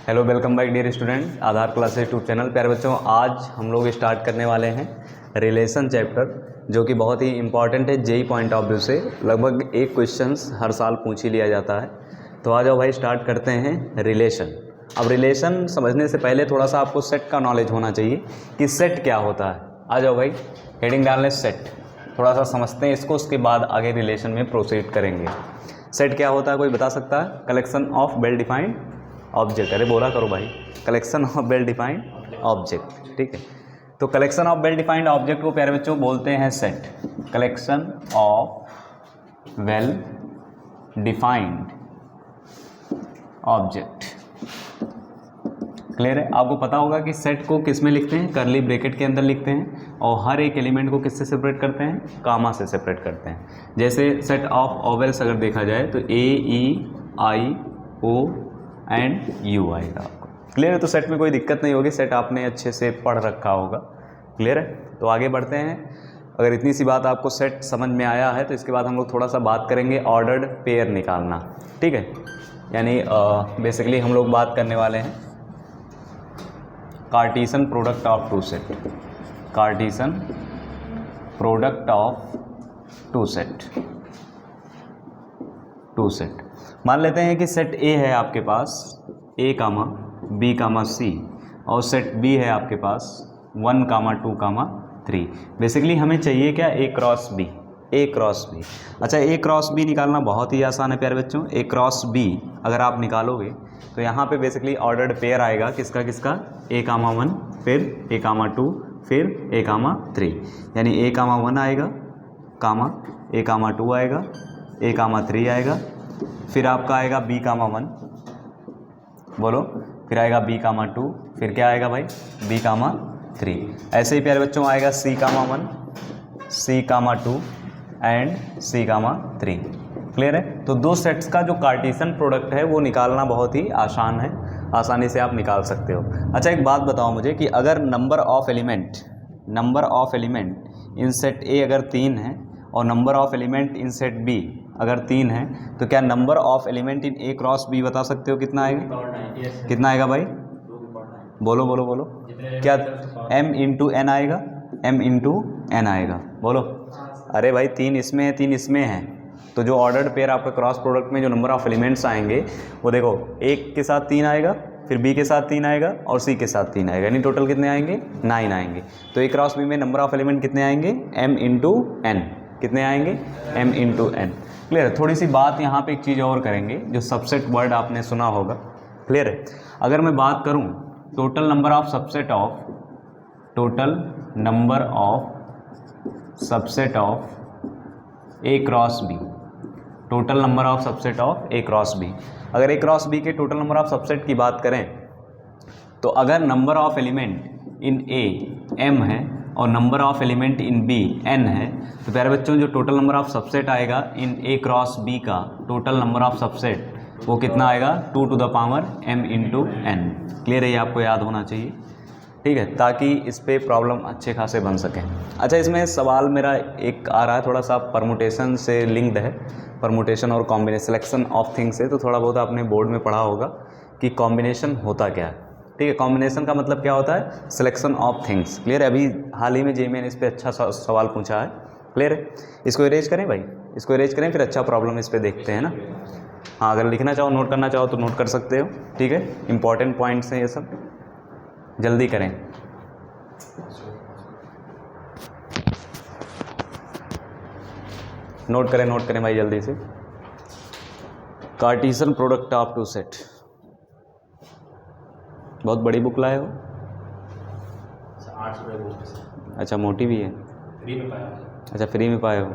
Hello, welcome back dear student Aadhaar classes YouTube channel. प्यारे बच्चों, आज हम लोग स्टार्ट करने वाले हैं रिलेशन चैप्टर, जो कि बहुत ही इंपॉर्टेंट है जेई पॉइंट ऑफ व्यू से। लगभग एक क्वेश्चंस हर साल पूछ ही लिया जाता है। तो आ जाओ भाई, स्टार्ट करते हैं रिलेशन। अब रिलेशन समझने से पहले थोड़ा सा आपको सेट का नॉलेज होना चाहिए कि सेट क्या होता है। आ जाओ भाई, हेडिंग डाल लें सेट, थोड़ा सा समझते हैं इसको, उसके बाद आगे रिलेशन में प्रोसीड करेंगे। सेट क्या होता है, कोई बता सकता है? Collection of well defined object. अरे बोला करो भाई, collection of well defined object. ठीक है, तो collection of well defined object को प्यारे बच्चों बोलते हैं set. Collection of well defined object. Clear है? आपको पता होगा कि सेट को किस में लिखते हैं, कर्ली ब्रैकेट के अंदर लिखते हैं, और हर एक एलिमेंट को किससे सेपरेट करते हैं, कामा से सेपरेट करते हैं। जैसे सेट ऑफ ओवेल्स अगर देखा जाए तो ए ई आई ओ एंड यू आएगा आपको। क्लियर है? तो सेट में कोई दिक्कत नहीं होगी, सेट आपने अच्छे से पढ़ रखा होगा। क्लियर है? तो आगे बढ़ते हैं। अगर इतनी सी बात आपको सेट समझ में आया है तो इसके बाद हम लोग थोड़ा सा बात करेंगे ऑर्डर्ड पेयर निकालना। ठीक है, यानी बेसिकली हम लोग बात करने वाले हैं Cartesian product of two set. Cartesian product of two set. मान लेते हैं कि सेट ए है आपके पास, ए कामा बी कामा सी, और सेट बी है आपके पास 1 कामा 2 कामा 3। बेसिकली हमें चाहिए क्या, ए cross B. A cross B, अच्छा ए क्रॉस बी निकालना बहुत ही आसान है प्यारे बच्चों। ए क्रॉस बी अगर आप निकालोगे तो यहाँ पे बेसिकली ऑर्डर्ड पेयर आएगा किसका किसका, ए कामा 1, फिर ए कामा 2, फिर ए कामा 3। यानी ए कामा 1 आएगा, कामा ए कामा 2 आएगा, ए कामा 3 आएगा, फिर आपका आएगा बी कामा 1, बोलो, फिर आएगा बी कामा 2, फिर क्या आएगा भाई, बी कामा 3। ऐसे ही प्यारे बच्चों आएगा सी कामा 1, सी कामा 2 एंड सी कामा 3। क्लियर है? तो दो सेट्स का जो कार्टीशन प्रोडक्ट है वो निकालना बहुत ही आसान है, आसानी से आप निकाल सकते हो। अच्छा एक बात बताओ मुझे कि अगर number of element in set A अगर 3 है और number of element in set B अगर 3 है, तो क्या number of element in A cross B बता सकते हो कितना आएगा? कितना आएगा भाई, बोलो बोलो बोलो, क्या m इंटू एन आएगा? m इंटू एन आएगा, बोलो। अरे भाई 3 इसमें है, 3 इसमें है, तो जो ऑर्डर्ड पेयर आपका क्रॉस प्रोडक्ट में जो नंबर ऑफ एलिमेंट्स आएंगे वो देखो, एक के साथ 3 आएगा, फिर बी के साथ 3 आएगा, और सी के साथ 3 आएगा, यानी टोटल कितने आएंगे, 9 आएंगे। तो ए क्रॉस बी में नंबर ऑफ एलिमेंट कितने आएंगे, m इंटू एन। कितने आएंगे, m इंटू एन। क्लियर है? थोड़ी सी बात यहाँ पे एक चीज़ और करेंगे, जो सबसेट वर्ड आपने सुना होगा। क्लियर है? अगर मैं बात करूँ total number of subset of A cross B, total number of subset of A cross B. अगर ए क्रॉस बी के टोटल नंबर ऑफ सबसेट की बात करें तो अगर number of element in A m है और number of element in B n है, तो प्यारे बच्चों जो टोटल नंबर ऑफ सबसेट आएगा इन ए क्रॉस बी का टोटल नंबर ऑफ सबसेट वो कितना आएगा, 2 to the power m into n. Clear है? ये आपको याद होना चाहिए। ठीक है, ताकि इस पर प्रॉब्लम अच्छे खासे बन सकें। अच्छा इसमें सवाल मेरा एक आ रहा है, थोड़ा सा परमुटेशन से लिंक्ड है, परमुटेशन और कॉम्बिनेशन, सिलेक्शन ऑफ थिंग्स से। तो थोड़ा बहुत आपने बोर्ड में पढ़ा होगा कि कॉम्बिनेशन होता क्या है। ठीक है, कॉम्बिनेशन का मतलब क्या होता है, सिलेक्शन ऑफ थिंग्स। क्लियर है? अभी हाल ही में जेईई ने इस पर अच्छा सवाल पूछा है। क्लियर है? इसको इरेज करें भाई, इसको इरेज करें, फिर अच्छा प्रॉब्लम इस पर देखते हैं ना। हाँ, अगर लिखना चाहो, नोट करना चाहो तो नोट कर सकते हो। ठीक है, इंपॉर्टेंट पॉइंट्स हैं ये सब, जल्दी करें। नोट करें भाई जल्दी से। Cartesian product of two set, बहुत बड़ी बुक लाए हो? 800 रुपये बुक। अच्छा मोटी भी है? फ्री में पाया। अच्छा फ्री में पाए हो।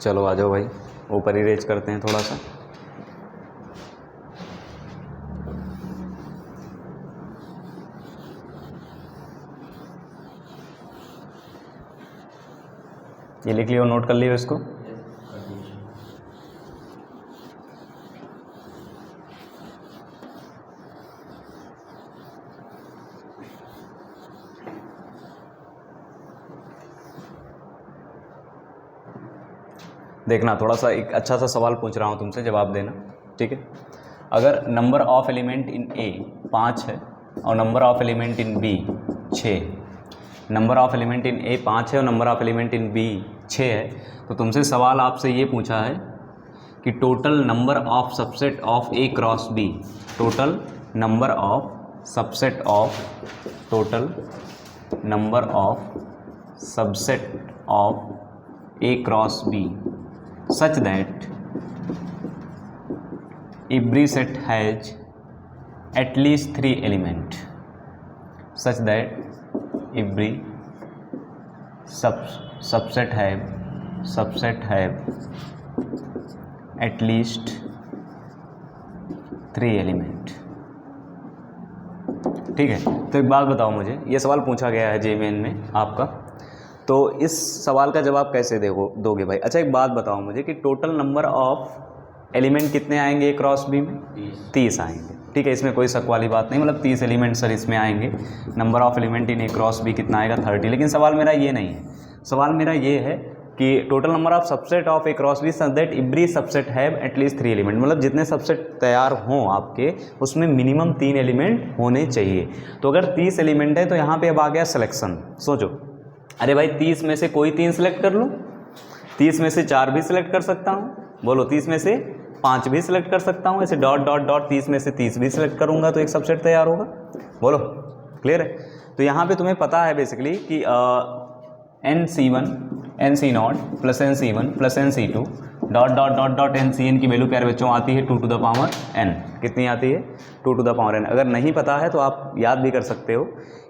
चलो आ जाओ भाई, ऊपर ही रेज करते हैं थोड़ा सा। ये लिख लियो, नोट कर लियो इसको। देखना, थोड़ा सा एक अच्छा सा सवाल पूछ रहा हूँ तुमसे, जवाब देना, ठीक है। अगर number of element in A 5 है और number of element in B 6, number of element in A 5 है और number of element in B 6 है, तो तुमसे सवाल आपसे ये पूछा है कि total number of subset of A cross B, total number of subset of, total number of subset of A cross B such that every set has at least 3 element, such that every subset have at least 3 element। ठीक है, तो एक बात बताओ मुझे, ये सवाल पूछा गया है जेईई में आपका, तो इस सवाल का जवाब कैसे दोगे भाई? अच्छा एक बात बताओ मुझे कि टोटल नंबर ऑफ एलिमेंट कितने आएंगे क्रॉस बी में? 30 आएंगे, ठीक है, इसमें कोई शक वाली बात नहीं, मतलब 30 एलिमेंट सर इसमें आएंगे। Number of element in A cross B कितना आएगा? 30। लेकिन सवाल मेरा ये नहीं है, सवाल मेरा ये है कि total number of subset of A cross B such that every subset have at least 3 element, मतलब जितने सबसेट तैयार हों आपके उसमें मिनिमम 3 एलिमेंट होने चाहिए। तो अगर 30 एलिमेंट है तो यहाँ पे अब आ गया सिलेक्शन। सोचो, अरे भाई 30 में से कोई 3 सिलेक्ट कर लूँ, 30 में से 4 भी सिलेक्ट कर सकता हूँ, बोलो 30 में से 5 भी सिलेक्ट कर सकता हूँ, ऐसे डॉट डॉट डॉट 30 में से 30 भी सिलेक्ट करूँगा तो एक सबसेट तैयार होगा। बोलो क्लियर है? तो यहाँ पे तुम्हें पता है बेसिकली कि NC1 NC0 plus NC1 plus NC2 dot dot dot dot NCN की वैल्यू प्यारे बच्चों आती है 2 टू द पावर n। कितनी आती है? 2 टू द पावर n। अगर नहीं पता है तो आप याद भी कर सकते हो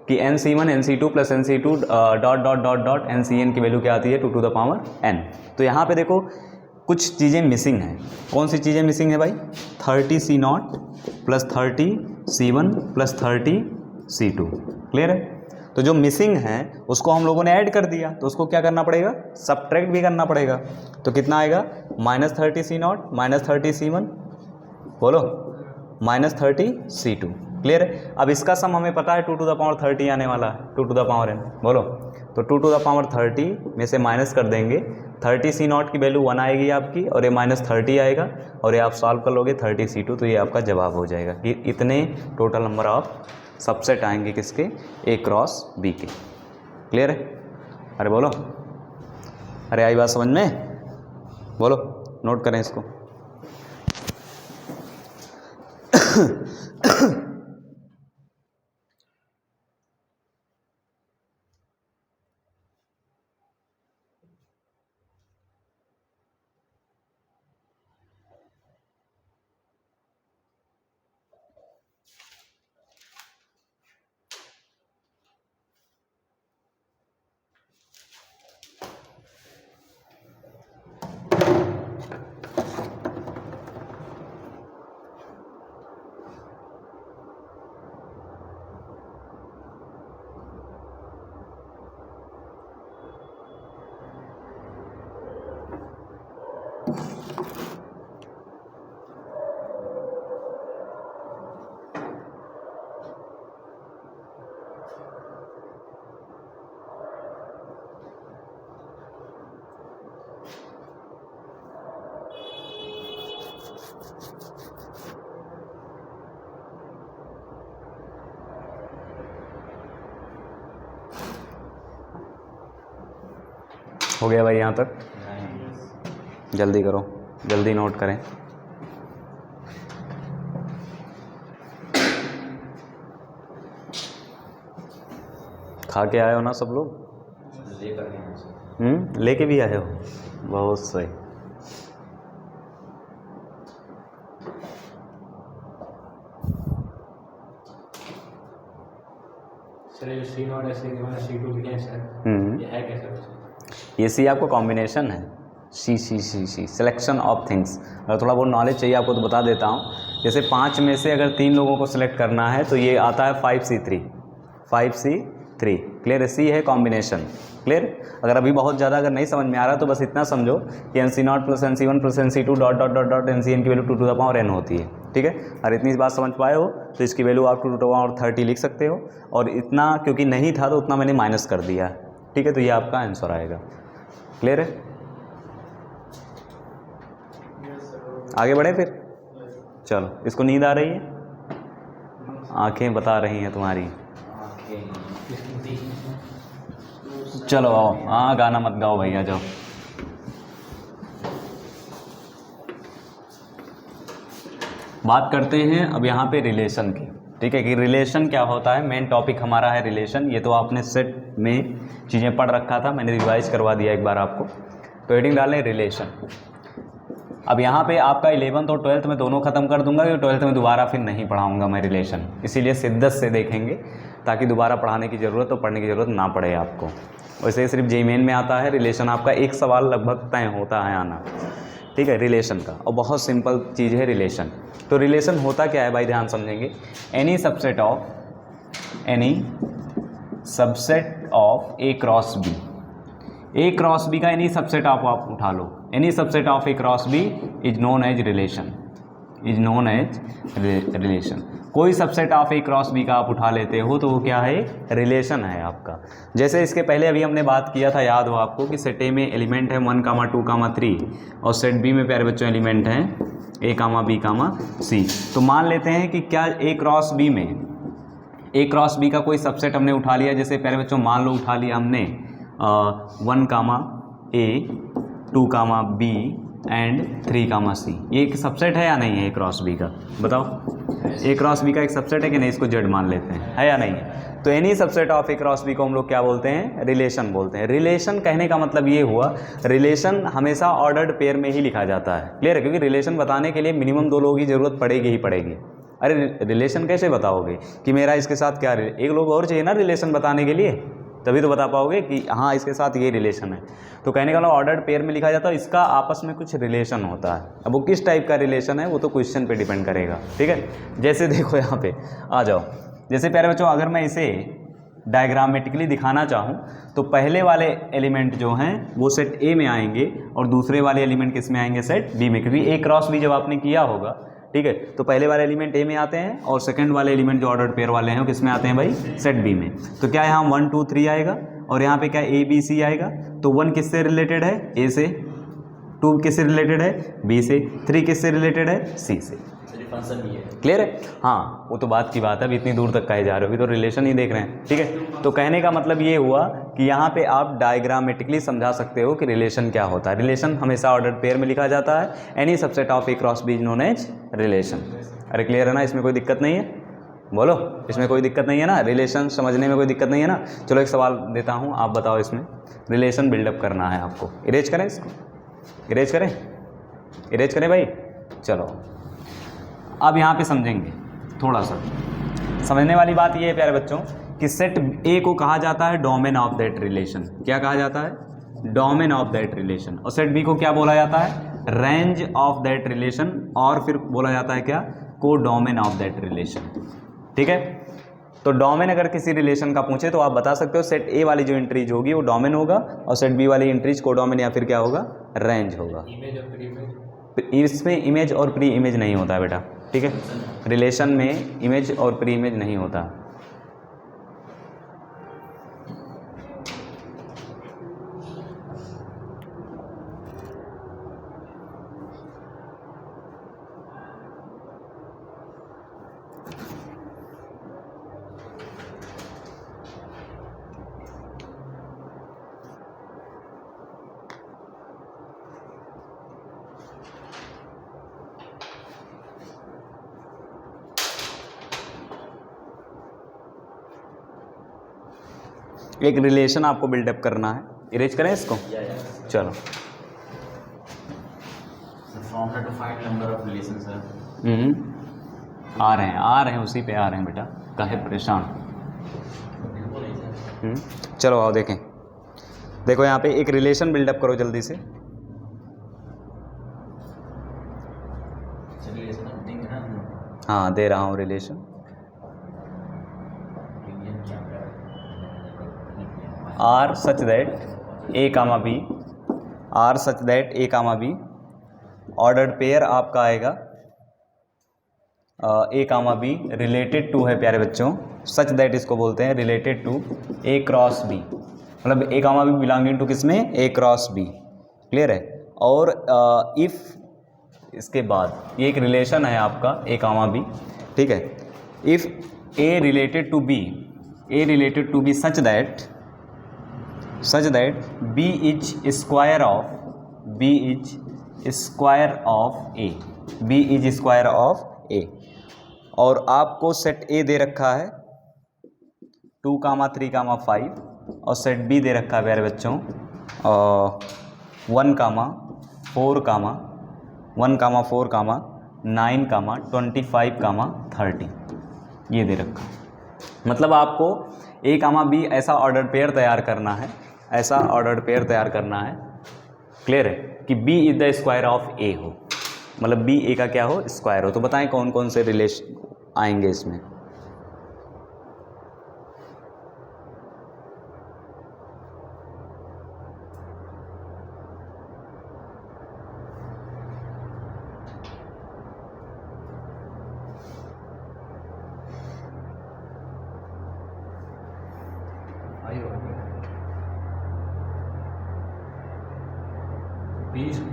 कि NC1 NC2 plus NC2 dot dot dot dot NCN की वैल्यू क्या आती है? 2 टू द पावर n। तो यहाँ पे देखो कुछ चीज़ें मिसिंग हैं। कौन सी चीज़ें मिसिंग है भाई? 30C0 plus 30C1 plus 30C2। Clear है? तो जो मिसिंग है उसको हम लोगों ने ऐड कर दिया, तो उसको क्या करना पड़ेगा? सब्ट्रैक्ट भी करना पड़ेगा। तो कितना आएगा? -30C0 -30C1, बोलो -30C2। क्लियर है? अब इसका सम हमें पता है 2 टू द पावर 30 आने वाला है, 2 टू द पावर n। बोलो, तो 2 टू द पावर 30 में से माइनस कर देंगे, 30C0 की वैल्यू 1 आएगी आपकी और ये -30 आएगा और ये आप सॉल्व कर लोगे 30C2, तो ये आपका जवाब हो जाएगा कि इतने टोटल नंबर ऑफ सबसेट आएंगे किसके? ए क्रॉस बी के। क्लियर है? अरे बोलो, अरे आई बात समझ में? बोलो, नोट करें इसको। हो गया भाई यहाँ तक? जल्दी करो, जल्दी नोट करें। खा के आए हो ना सब लोग? लेके भी आए हो, बहुत सही। सर ये C0 ऐसे C2 लिखे हैं सर, ये है कैसे? ये सी आपको कॉम्बिनेशन है, सी सिलेक्शन ऑफ थिंग्स। अगर थोड़ा बहुत नॉलेज चाहिए आपको तो बता देता हूँ। जैसे 5 में से अगर 3 लोगों को सिलेक्ट करना है तो ये आता है 5C3। क्लियर है? सी है कॉम्बिनेशन। क्लियर? अगर अभी बहुत ज़्यादा अगर नहीं समझ में आ रहा तो बस इतना समझो कि NC0 + NC1 + NC2 ... NCN की value 2 to the power n होती है। ठीक है? और इतनी बात समझ पाए हो तो इसकी वैल्यू आप 2 to the power 30 लिख सकते हो। और इतना क्योंकि नहीं था तो उतना मैंने माइनस कर दिया है। ठीक है? तो ये आपका आंसर आएगा। क्लियर है? आगे बढ़े फिर? चलो, इसको नींद आ रही है? आंखें बता रही हैं तुम्हारी। चलो आओ। हाँ, गाना मत गाओ भैया, जाओ। बात करते हैं अब यहाँ पे रिलेशन की। ठीक है कि रिलेशन क्या होता है। मेन टॉपिक हमारा है रिलेशन। ये तो आपने सेट में चीज़ें पढ़ रखा था, मैंने रिवाइज करवा दिया एक बार आपको। तो हेडिंग डालें रिलेशन। अब यहाँ पे आपका 11th और 12th में दोनों ख़त्म कर दूंगा क्योंकि 12th में दोबारा फिर नहीं पढ़ाऊंगा मैं रिलेशन, इसीलिए शिद्दत से देखेंगे ताकि दोबारा पढ़ाने की ज़रूरत और पढ़ने की ज़रूरत ना पड़े आपको। वैसे सिर्फ जेईई मेन में आता है रिलेशन, आपका एक सवाल लगभग तय होता है आना। ठीक है? रिलेशन का, और बहुत सिंपल चीज़ है रिलेशन। तो रिलेशन होता क्या है भाई, ध्यान समझेंगे। Any subset of A cross B. A cross B का एनी सबसेट आप उठा लो। Any subset of A cross B is known as relation. कोई subset of A cross B का आप उठा लेते हो तो वो क्या है, रिलेशन है आपका। जैसे इसके पहले अभी हमने बात किया था, याद हो आपको, कि सेट ए में एलिमेंट है 1, 2, 3 और सेट बी में प्यारे बच्चों एलिमेंट हैं A, B, C। तो मान लेते हैं कि क्या ए क्रॉस बी का कोई सबसेट हमने उठा लिया। जैसे प्यारे बच्चों मान लो उठा लिया हमने 1, A, 2, B एंड 3, C। ये एक सबसेट है या नहीं है ए क्रॉस बी का, बताओ। ए क्रॉस बी का एक सबसेट है कि नहीं, इसको जेड मान लेते हैं, है या नहीं है। तो any subset of A cross B को हम लोग क्या बोलते हैं, रिलेशन बोलते हैं। रिलेशन कहने का मतलब ये हुआ, रिलेशन हमेशा ऑर्डर्ड पेयर में ही लिखा जाता है। क्लियर है? क्योंकि रिलेशन बताने के लिए मिनिमम 2 लोगों की ज़रूरत पड़ेगी ही पड़ेगी। अरे रिलेशन कैसे बताओगे कि मेरा इसके साथ क्या, एक लोग और चाहिए ना रिलेशन बताने के लिए, तभी तो बता पाओगे कि हाँ इसके साथ ये रिलेशन है। तो कहने का मतलब ऑर्डर्ड पेयर में लिखा जाता है, इसका आपस में कुछ रिलेशन होता है। अब वो किस टाइप का रिलेशन है वो तो क्वेश्चन पे डिपेंड करेगा। ठीक है? जैसे देखो यहाँ पे आ जाओ, जैसे प्यारे बच्चों अगर मैं इसे डायग्रामेटिकली दिखाना चाहूँ तो पहले वाले एलिमेंट जो हैं वो सेट ए में आएंगे और दूसरे वाले एलिमेंट किस में आएंगे, सेट बी में। क्योंकि ए क्रॉस बी जब आपने किया होगा, ठीक है, तो पहले वाले एलिमेंट ए में आते हैं और सेकंड वाले एलिमेंट जो ऑर्डर्ड पेयर वाले हैं वो किस में आते हैं भाई, सेट बी में। तो क्या यहाँ 1, 2, 3 आएगा और यहाँ पे क्या ए बी सी आएगा। तो 1 किससे रिलेटेड है, ए से। 2 किससे रिलेटेड है, बी से। 3 किससे रिलेटेड है, सी से। क्लियर है? हाँ, वो तो बात की बात है, अभी इतनी दूर तक कहे जा रहे हो, अभी तो रिलेशन ही देख रहे हैं। ठीक है? तो कहने का मतलब ये हुआ कि यहाँ पे आप डायग्रामेटिकली समझा सकते हो कि रिलेशन क्या होता है। रिलेशन हमेशा ऑर्डर्ड पेयर में लिखा जाता है। Any subset of A cross B is known as relation. अरे क्लियर है ना, इसमें कोई दिक्कत नहीं है, बोलो, इसमें कोई दिक्कत नहीं है ना, रिलेशन समझने में कोई दिक्कत नहीं है ना। चलो एक सवाल देता हूँ, आप बताओ, इसमें रिलेशन बिल्डअप करना है आपको। इरेज करें इसको, इरेज करें भाई। चलो अब यहाँ पे समझेंगे, थोड़ा सा समझने वाली बात ये है प्यारे बच्चों कि सेट ए को कहा जाता है डोमेन ऑफ दैट रिलेशन। क्या कहा जाता है, डोमेन ऑफ दैट रिलेशन। और सेट बी को क्या बोला जाता है, रेंज ऑफ दैट रिलेशन, और फिर बोला जाता है क्या, को डोमेन ऑफ दैट रिलेशन। ठीक है? तो डोमेन अगर किसी रिलेशन का पूछे तो आप बता सकते हो सेट ए वाली जो इंट्रीज होगी वो डोमेन होगा और सेट बी वाली इंट्रीज को डोमेन या फिर क्या होगा, रेंज होगा। इसमें इमेज और प्री इमेज नहीं होता है बेटा। ठीक है? रिलेशन में इमेज और प्री इमेज नहीं होता। एक रिलेशन आपको बिल्डअप करना है, इरेज करें इसको। चलो आ रहे हैं उसी पे आ रहे हैं बेटा, काहे परेशान। चलो आओ देखें, देखो यहाँ पे एक रिलेशन बिल्डअप करो जल्दी से। हाँ दे रहा हूँ relation R such that A comma B, R such that A comma B, ordered pair आपका आएगा A comma B related to है प्यारे बच्चों, सच दैट इसको बोलते हैं, related to A cross B, मतलब A comma B belonging to किसमें, ए क्रॉस बी, क्लियर है। और इफ़ इसके बाद ये एक रिलेशन है आपका ए कामा बी, ठीक है। If A related to B, A related to B such that B is square of, B is square of A, B is square of A, और आपको सेट ए दे रखा है 2, 3, 5 और सेट बी दे रखा है प्यारे बच्चों 1, 4, 9, 25, 30 ये दे रखा। मतलब आपको ए कामा बी ऐसा ऑर्डर पेयर तैयार करना है, ऐसा ऑर्डर पेयर तैयार करना है, क्लियर है, कि B is the square of A हो, मतलब बी ए का क्या हो, स्क्वायर हो। तो बताएं कौन कौन से रिलेशन आएंगे इसमें।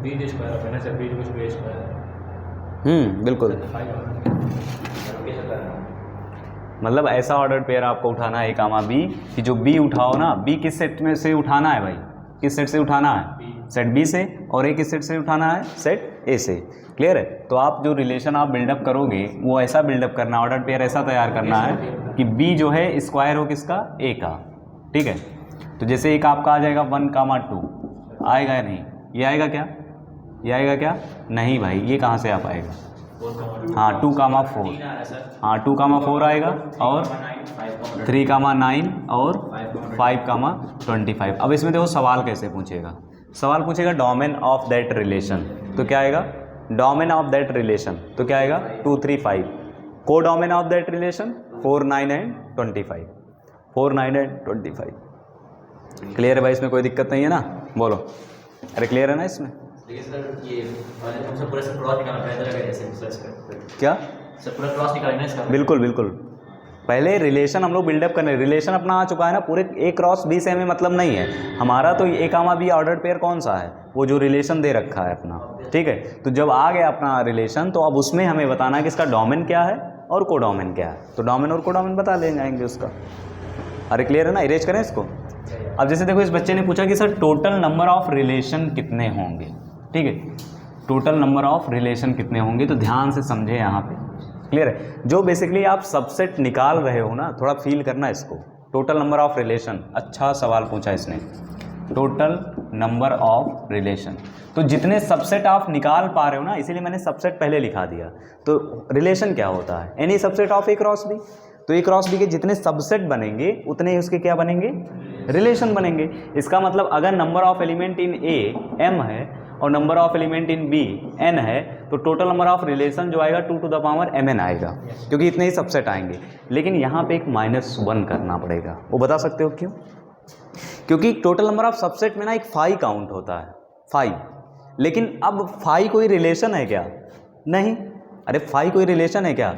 बी स्क्वायर ऑफ है ना सर, बी कुछ बी स्क्वायर, बिल्कुल। 5 मतलब ऐसा ऑर्डर पेयर आपको उठाना है ए कामा बी कि जो बी उठाओ ना, बी किस सेट में से उठाना है भाई, किस सेट से उठाना है, सेट बी से, और ए किस सेट से उठाना है, सेट ए से, क्लियर है। तो आप जो रिलेशन आप बिल्डअप करोगे वो ऐसा बिल्डअप करना, ऑर्डर पेयर ऐसा तैयार करना है कि बी जो है स्क्वायर हो किसका, ए का, ठीक है। तो जैसे एक आपका आ जाएगा 1, 2 आएगा या नहीं, ये आएगा क्या, ये आएगा क्या, नहीं भाई ये कहाँ से आ पाएगा, हाँ 2, 4, हाँ 2, 4 आएगा, और 3, 9 और 5, 25। अब इसमें देखो सवाल कैसे पूछेगा, सवाल पूछेगा डोमेन ऑफ दैट रिलेशन, तो क्या आएगा, डोमेन ऑफ दैट रिलेशन, तो क्या आएगा 2, 3, 5, को domain of that relation 4, 9 and 25, 4, 9 and 25, clear है भाई, इसमें कोई दिक्कत नहीं है ना, बोलो, अरे क्लियर है ना इसमें। लेकिन सर ये हमसे पूरा सब क्रॉस निकालना पड़ेगा ऐसे सर्च कर, क्या सब पूरा क्रॉस निकालना है इसका, बिल्कुल बिल्कुल, पहले रिलेशन हम लोग बिल्डअप करने, रिलेशन अपना आ चुका है ना, पूरे ए क्रॉस बी से हमें मतलब नहीं है हमारा, तो ए कामा बी ऑर्डर पेयर कौन सा है, वो जो रिलेशन दे रखा है अपना, ठीक है। तो जब आ गया अपना रिलेशन, तो अब उसमें हमें बताना है कि इसका डोमेन क्या है और कोडोमेन क्या है, तो डोमेन और कोडोमेन बता ले जाएंगे उसका। अरे क्लियर है ना, इरेज करें इसको। अब जैसे देखो इस बच्चे ने पूछा कि sir total number of relation कितने होंगे, ठीक है, टोटल नंबर ऑफ रिलेशन कितने होंगे, तो ध्यान से समझे यहाँ पे, क्लियर है। जो बेसिकली आप सबसेट निकाल रहे हो ना, थोड़ा फील करना इसको, टोटल नंबर ऑफ रिलेशन, अच्छा सवाल पूछा इसने, टोटल नंबर ऑफ रिलेशन, तो जितने सबसेट आप निकाल पा रहे हो ना, इसीलिए मैंने सबसेट पहले लिखा दिया। तो रिलेशन क्या होता है, any subset of A cross B, तो ए क्रॉस बी के जितने सबसेट बनेंगे उतने ही उसके क्या बनेंगे, रिलेशन बनेंगे। इसका मतलब अगर number of element in A m है और number of element in B n है, तो टोटल नंबर ऑफ रिलेशन जो आएगा 2 to the power mn आएगा, क्योंकि इतने ही सबसेट आएंगे। लेकिन यहाँ पे एक -1 करना पड़ेगा, वो बता सकते हो क्यों, क्योंकि टोटल नंबर ऑफ सबसेट में ना एक फाई काउंट होता है, फाई, लेकिन अब फाई कोई रिलेशन है क्या, नहीं, अरे फाई कोई रिलेशन है क्या,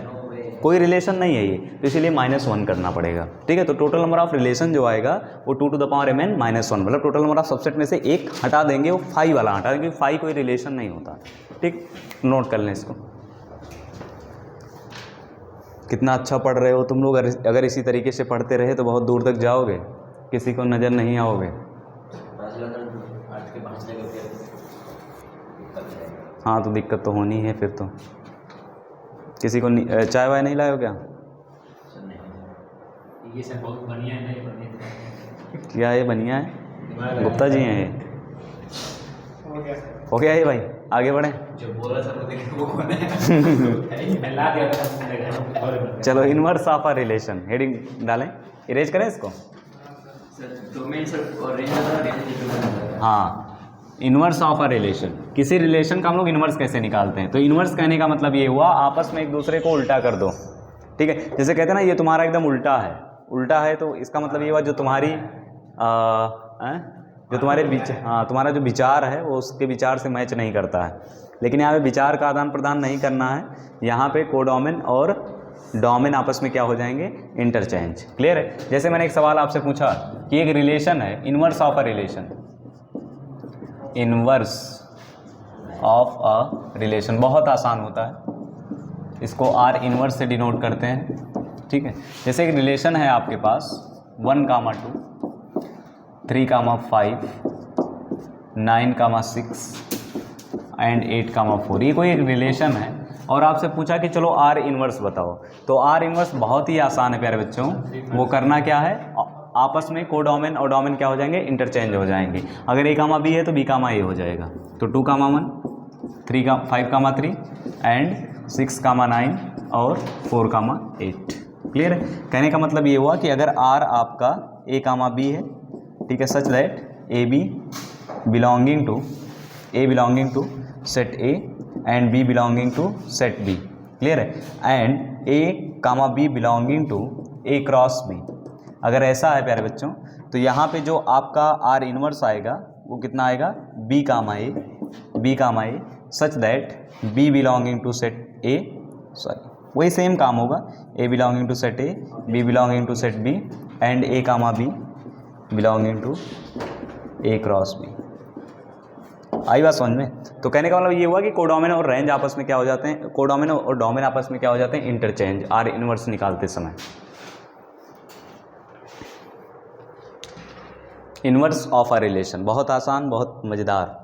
कोई रिलेशन नहीं है ये, तो इसीलिए -1 करना पड़ेगा, ठीक है। तो टोटल नंबर ऑफ रिलेशन जो आएगा वो 2 to the power mn -1, मतलब टोटल नंबर ऑफ सबसेट में से एक हटा देंगे, वो फाई वाला हटा देंगे, फाई कोई रिलेशन नहीं होता, ठीक, नोट कर लें इसको। कितना अच्छा पढ़ रहे हो तुम लोग, अगर इसी तरीके से पढ़ते रहे तो बहुत दूर तक जाओगे, किसी को नज़र नहीं आओगे। हाँ तो दिक्कत तो होनी है फिर, तो किसी को चाय वाय नहीं लाए हो क्या, ये सब बहुत बढ़िया है, नहीं बढ़िया क्या ये बढ़िया है, गुप्ता जी हैं ये, हो गया ये भाई, आगे बढ़ें। जो बोला सर वो कौन है, मैं ला दिया था। चलो inverse of a relation heading डालें, इरेज करें इसको। सर डोमेन सर और रेंज, हाँ इन्वर्स ऑफ अ रिलेशन, किसी रिलेशन का हम लोग इन्वर्स कैसे निकालते हैं। तो इन्वर्स कहने का मतलब ये हुआ आपस में एक दूसरे को उल्टा कर दो, ठीक है। जैसे कहते हैं ना ये तुम्हारा एकदम उल्टा है, तो इसका मतलब ये हुआ जो तुम्हारी जो तुम्हारे तुम्हारा जो विचार है वो उसके विचार से मैच नहीं करता है। लेकिन यहाँ पे विचार का आदान प्रदान नहीं करना है, यहाँ पे कोडोमेन और डोमेन आपस में क्या हो जाएंगे, इंटरचेंज। क्लियर है। जैसे मैंने एक सवाल आपसे पूछा कि एक रिलेशन है, inverse of a relation, inverse of a relation बहुत आसान होता है, इसको आर इन्वर्स से डिनोट करते हैं, ठीक है। जैसे एक रिलेशन है आपके पास 1, 2, 3, 5, 9, 6 एंड 8, 4, ये कोई एक रिलेशन है और आपसे पूछा कि चलो आर इन्वर्स बताओ। तो आर इन्वर्स बहुत ही आसान है प्यारे बच्चों, वो करना क्या है, आपस में कोडोमेन और डोमेन क्या हो जाएंगे, इंटरचेंज हो जाएंगे। अगर A, B है तो B, A हो जाएगा। तो 2, 1, 5, 3 एंड 6, 9 और 4, 8। क्लियर है। कहने का मतलब ये हुआ कि अगर R आपका A, B है, ठीक है, such that AB belonging to set A and B belonging to set B। Clear है। And A, B belonging to A cross B। अगर ऐसा है प्यारे बच्चों तो यहाँ पे जो आपका आर इन्वर्स आएगा वो कितना आएगा, B, A such that B belonging to set A, sorry वही सेम काम होगा, A belonging to set A, B belonging to set B and A, B belonging to A cross B। आई बात समझ में। तो कहने का मतलब ये हुआ कि कोडोमेन और रेंज आपस में क्या हो जाते हैं, कोडोमेन और डोमेन आपस में क्या हो जाते हैं, इंटरचेंज, आर इन्वर्स निकालते समय। इन्वर्स ऑफ अ रिलेशन बहुत आसान, बहुत मज़ेदार।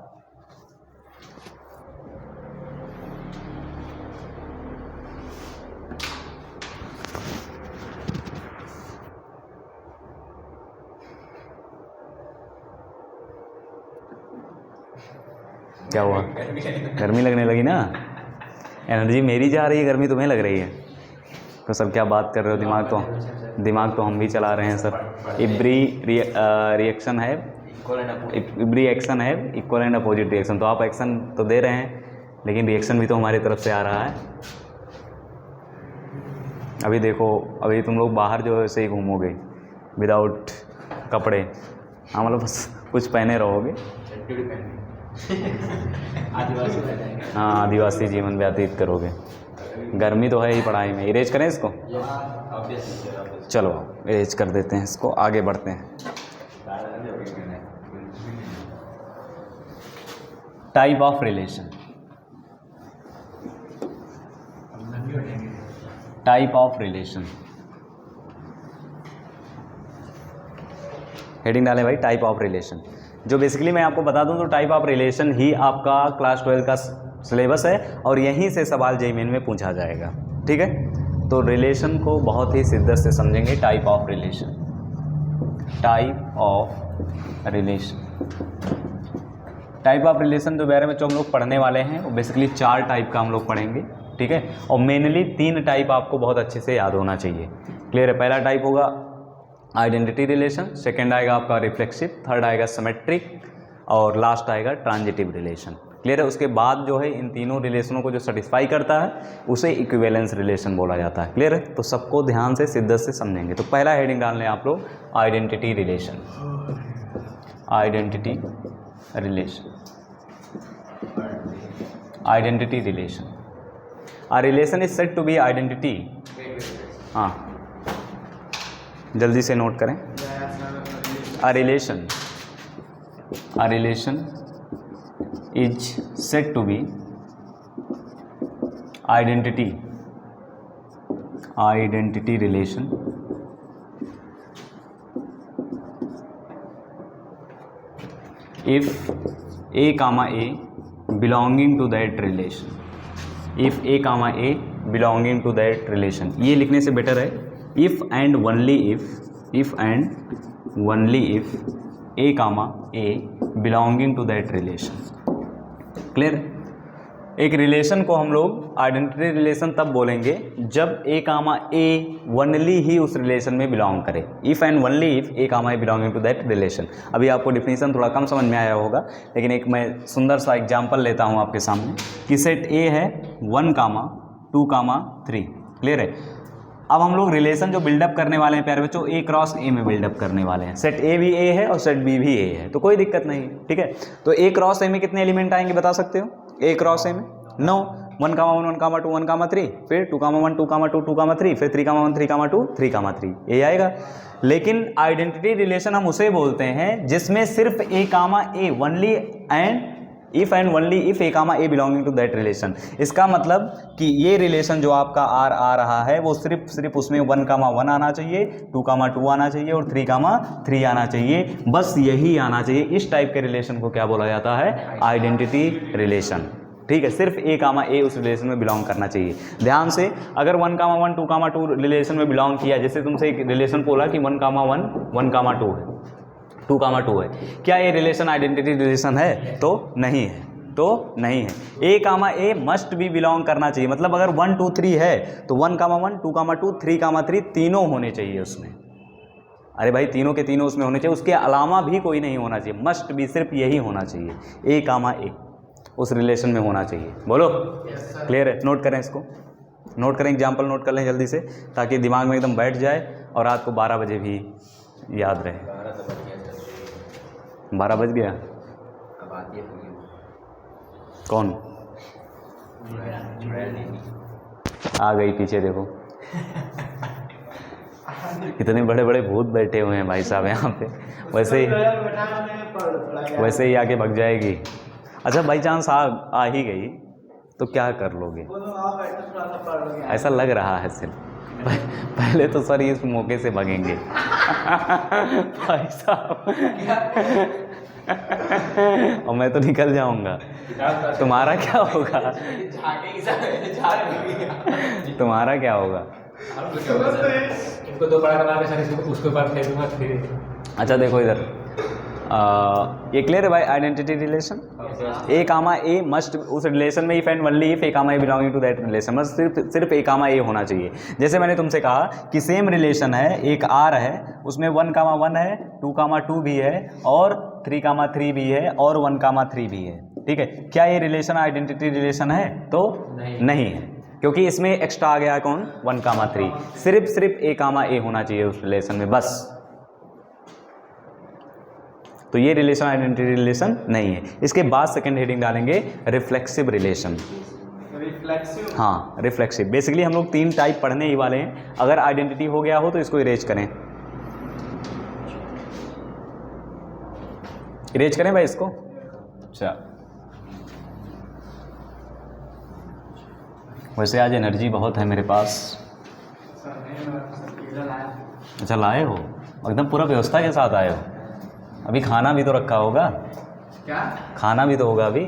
क्या हुआ, गर्मी लगने लगी ना, एनर्जी मेरी जा रही है, गर्मी तुम्हें लग रही है। तो सर क्या बात कर रहे हो, दिमाग तो हम भी चला रहे हैं सर। इब्री रिएक्शन है, इब्री एक्शन है, इक्वल एंड अपोजिट रिएक्शन। तो आप एक्शन तो दे रहे हैं लेकिन रिएक्शन भी तो हमारी तरफ से आ रहा है। अभी देखो, अभी तुम लोग बाहर जो है ऐसे ही घूमोगे विदाउट कपड़े, हाँ मतलब बस कुछ पहने रहोगे, हाँ आदिवासी जीवन व्यतीत करोगे। गर्मी तो है ही पढ़ाई में। इरेज करें इसको, चलो इरेज कर देते हैं इसको, आगे बढ़ते हैं। Type of relation, type of relation, heading डालें भाई, टाइप ऑफ रिलेशन। जो बेसिकली मैं आपको बता दूं तो टाइप ऑफ रिलेशन ही आपका क्लास 12 का सिलेबस है और यहीं से सवाल जेईई मेन में पूछा जाएगा, ठीक है। तो रिलेशन को बहुत ही शिद्दत से समझेंगे। Type of relation, type of relation, type of relation जो बारे में जो हम लोग पढ़ने वाले हैं वो बेसिकली 4 टाइप का हम लोग पढ़ेंगे, ठीक है। और मेनली 3 टाइप आपको बहुत अच्छे से याद होना चाहिए। क्लियर है। पहला टाइप होगा आइडेंटिटी रिलेशन, सेकेंड आएगा आपका रिफ्लेक्सिव, थर्ड आएगा सिमेट्रिक और लास्ट आएगा ट्रांजिटिव रिलेशन। क्लियर है। उसके बाद जो है इन तीनों रिलेशनों को जो सेटिस्फाई करता है उसे इक्विवेलेंस रिलेशन बोला जाता है। क्लियर है। तो सबको ध्यान से शिद्दत से समझेंगे। तो पहला हेडिंग डालने आप लोग identity relation, identity relation, identity relation. A relation is said to be identity। हाँ जल्दी से नोट करें। A relation is said to be identity relation if A, A belonging to that relation, if A, A belonging to that relation। ये लिखने से better है if and only if, if and only if A, A belonging to that relation। Clear. एक relation को हम लोग identity relation तब बोलेंगे जब ए कामा ए वनली ही उस रिलेशन में बिलोंग करे। If and only if A comma A belonging to that relation. अभी आपको डिफिनीशन थोड़ा कम समझ में आया होगा, लेकिन एक मैं सुंदर सा एग्जाम्पल लेता हूँ आपके सामने कि सेट ए है 1, 2, 3। क्लियर है। अब हम लोग रिलेशन जो बिल्डअप करने वाले हैं प्यारे बच्चों, ए क्रॉस ए में बिल्डअप करने वाले हैं। सेट ए भी ए है और सेट बी भी ए है, तो कोई दिक्कत नहीं, ठीक है। तो ए क्रॉस ए में कितने एलिमेंट आएंगे बता सकते हो? ए क्रॉस ए में 9, 1, 1, 1, 2, 1, 3, फिर 2, 1, 2, 2, 3, फिर 3, 1, 3, 2, 3, 3, ये आएगा। लेकिन आइडेंटिटी रिलेशन हम उसे बोलते हैं जिसमें सिर्फ A comma A only and if and only if A comma A belonging to that relation. इसका मतलब कि ये रिलेशन जो आपका आर आ रहा है वो सिर्फ उसमें 1, 1 आना चाहिए, 2, 2 आना चाहिए और 3, 3 आना चाहिए, बस यही आना चाहिए। इस टाइप के रिलेशन को क्या बोला जाता है? Identity relation. ठीक है, सिर्फ ए कामा ए उस रिलेशन में बिलोंग करना चाहिए। ध्यान से, अगर 1, 1, 2, 2 रिलेशन में बिलोंग किया, जैसे तुमसे एक रिलेशन बोला कि 1, 1, 1, 2 है, 2, 2 है, क्या ये रिलेशन आइडेंटिटी रिलेशन है? तो नहीं है, तो नहीं है। ए कामा ए मस्ट भी बिलोंग करना चाहिए, मतलब अगर 1, 2, 3 है तो 1, 1, 2, 2, 3, तीनों होने चाहिए उसमें। अरे भाई तीनों के तीनों उसमें होने चाहिए, उसके अलावा भी कोई नहीं होना चाहिए, मस्ट भी सिर्फ यही होना चाहिए, ए कामा ए उस रिलेशन में होना चाहिए। बोलो क्लियर है? नोट करें, इसको नोट करें, एग्जाम्पल नोट कर लें जल्दी से, ताकि दिमाग में एकदम बैठ जाए और रात को 12 बजे भी याद रहे। 12 बज गया? अब आती है कौन आ गई? पीछे देखो कितने बड़े बड़े भूत बैठे हुए हैं भाई साहब यहाँ पे। वैसे ही आके भग जाएगी। अच्छा बाई चांस आ ही गई तो क्या कर लोगे? ऐसा लग रहा है सिर्फ। पहले तो सर इस मौके से भगेंगे भाई साहब और मैं तो निकल जाऊंगा। तुम्हारा क्या होगा? तुम्हारा क्या होगा? इनको 2 बड़ा बना के सर उसके बाद फेंकूंगा फिर। अच्छा देखो इधर, ये क्लियर है भाई? Identity relation, A comma A must उस रिलेशन में if and only if A comma A belonging to that relation, बस सिर्फ ए कामा ए होना चाहिए। जैसे मैंने तुमसे कहा कि सेम रिलेशन है, एक आर है, उसमें 1, 1 है, 2, 2 भी है और 3, 3 भी है और 1, 3 भी है। ठीक है, क्या ये रिलेशन आइडेंटिटी रिलेशन है? तो नहीं है, क्योंकि इसमें एक्स्ट्रा आ गया कौन? 1, 3। सिर्फ ए कामा ए होना चाहिए उस रिलेशन में, बस। तो ये रिलेशन आइडेंटिटी रिलेशन नहीं है। इसके बाद सेकंड हेडिंग डालेंगे रिफ्लेक्सिव रिलेशन। हाँ, रिफ्लेक्सिव। बेसिकली हम लोग 3 टाइप पढ़ने ही वाले हैं। अगर आइडेंटिटी हो गया हो तो इसको इरेज करें, इरेज करें भाई इसको। अच्छा, वैसे आज एनर्जी बहुत है मेरे पास। अच्छा लाए हो, एकदम पूरा व्यवस्था के साथ आए हो। अभी खाना भी तो रखा होगा। क्या खाना भी तो होगा अभी?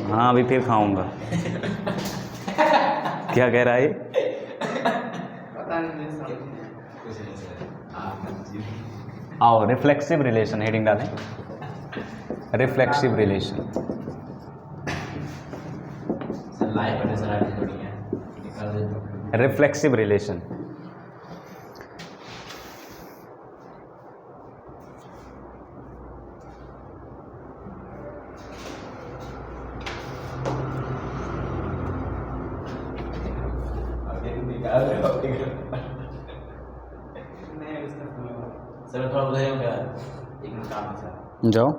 हाँ अभी फिर खाऊंगा। क्या कह रहा है? पता नहीं। आओ रिफ्लेक्सिव रिलेशन हेडिंग डालें, reflexive relation. Reflexive relation sir थोड़ा बुझाइए क्या? एक मिनट काम है सर। जाओ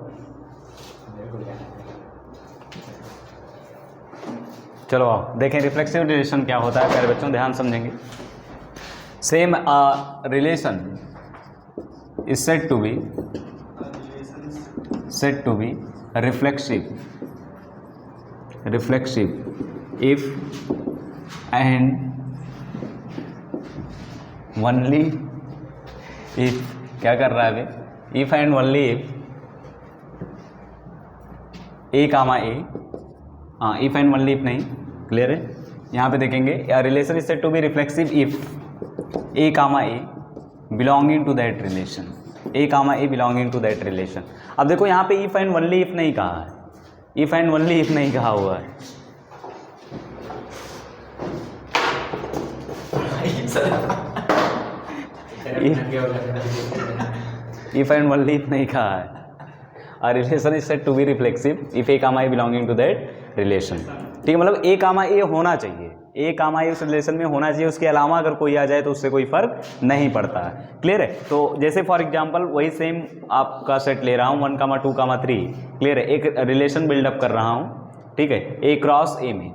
चलो आओ देखें रिफ्लेक्सिव रिलेशन क्या होता है। प्यारे बच्चों ध्यान समझेंगे। Same relation is said to be reflexive if and only if, क्या कर रहा है अभी? if and only if a comma a, हाँ if and only if नहीं, क्लियर है? यहाँ पे देखेंगे relation is said to be reflexive if a comma a belonging to that relation, A comma A belonging to that relation. अब देखो यहाँ पे इफ एंड ओनली इफ नहीं कहा है, इफ एंड ओनली इफ नहीं कहा हुआ है, इफ एंड ओनली इफ नहीं कहा है। A relation is said to be reflexive if A, I belonging to that relation। ठीक है, मतलब A, A होना चाहिए, A, I उस रिलेशन में होना चाहिए, उसके अलावा अगर कोई आ जाए तो उससे कोई फर्क नहीं पड़ता है। क्लियर है? तो जैसे फॉर एग्जांपल वही सेम आपका सेट ले रहा हूँ 1, 2, 3। क्लियर है? एक रिलेशन बिल्डअप कर रहा हूँ, ठीक है, A क्रॉस A में।